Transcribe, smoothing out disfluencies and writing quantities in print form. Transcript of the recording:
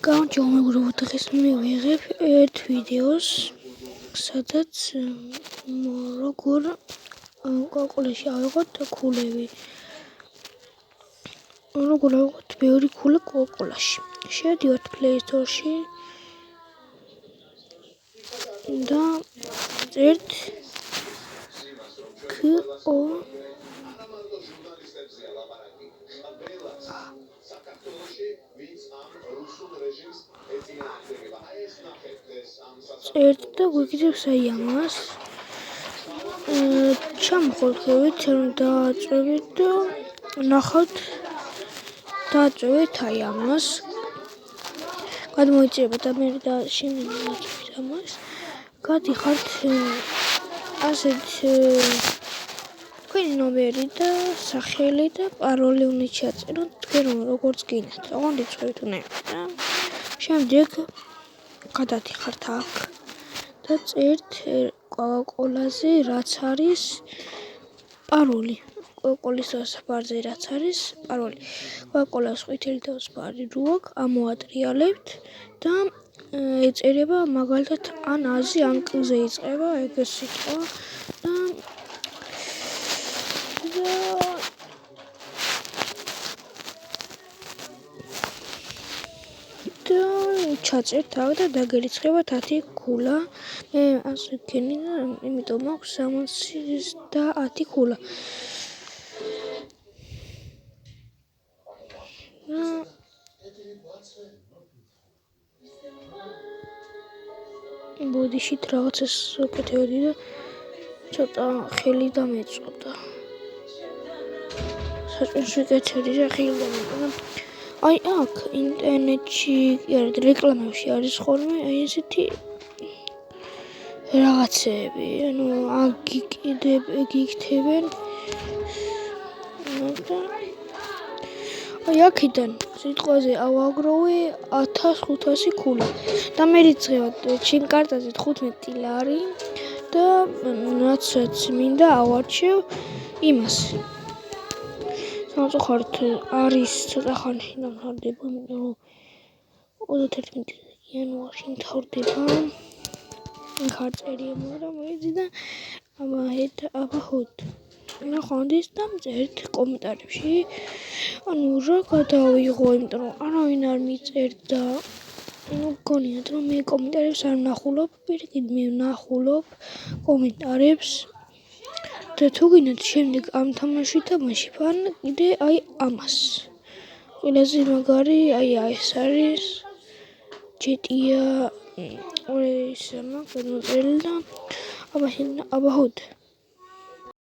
გამარჯობა დღეს მივიღებ ერთ ვიდეოს, სადაც როგორ კოაკოლაში ავიღოთ ქულები. როგორ ავიღოთ ბევრი ქულა კოაკოლაში. შევდივართ Play Store-ში და ვწერთ წერთ და გვიგზავს აი ამას. ჩამოხალხებით, დააწვევით და ნახავთ, დააწვევით აი ამას. გადმოიწერება და მე და შემდეგ დააწვევით ამას. გადიხართ ასეთ თქვენი ნომერი და სახელი და პაროლი უნდა ჩაწეროთ თქვენ როგორც გინდათ. ოღონდ იცხოვთ უნდა და შემდეგ გადადიხართ აქ და წერთ კოაკოლაზე რაც არის პაროლი. კოაკოლის საფარზე რაც არის პაროლი. კოაკოლას ყვითელი და ვარსკვლავი რო აქვს, ამოატრიალებთ და ეწერება მაგალითად ან აზი ან კ-ზე იწყება ეგ სიტყვა და ჩაწერთ აქ და დაგერიცხება 10 ქულა. მე ასე ვქენი და იმიტომ მაქვს 60 ქულა. ბოდიშით რაღაცას ვკეთებდი და ცოტა ხელი დამეწოდა. საჭიროა ვიკეთებდი და ხელი დამეწოდა. აი აქ ინტერნეტში რეკლამებში არის ხოლმე აი ესეთი რაღაცები, ანუ გიქთებენ და აი აქედან სიტყვაზე ავაგროვე 1500 ქულა და მე რიცხებად ჩემ კარტაზე 15 ლარი და რაცაც მინდა ავარჩევ იმას. სამწუხაროდ არის ცოტა ხანში დამთავრდება, იმიტომ რომ 31 იანვარში მთავრდება. ხარ წერია, მაგრამ მოიძი და აბაჰოთ. ნახავთ და წერთ კომენტარებში. ანუ რა გადავიღო, იმიტომ რომ არავინ არ მიწერდა. გონიათ რომ მე კომენტარებს არ ვნახულობ, პირიქით მე ვნახულობ კომენტარებს. და თუ გინდათ შემდეგ ამ თამაში თამაშებ ან კიდე აი ამას. ყველაზე მაგარი აი ეს არის GTA 2 გადმოწერილი და აბაჰოთ.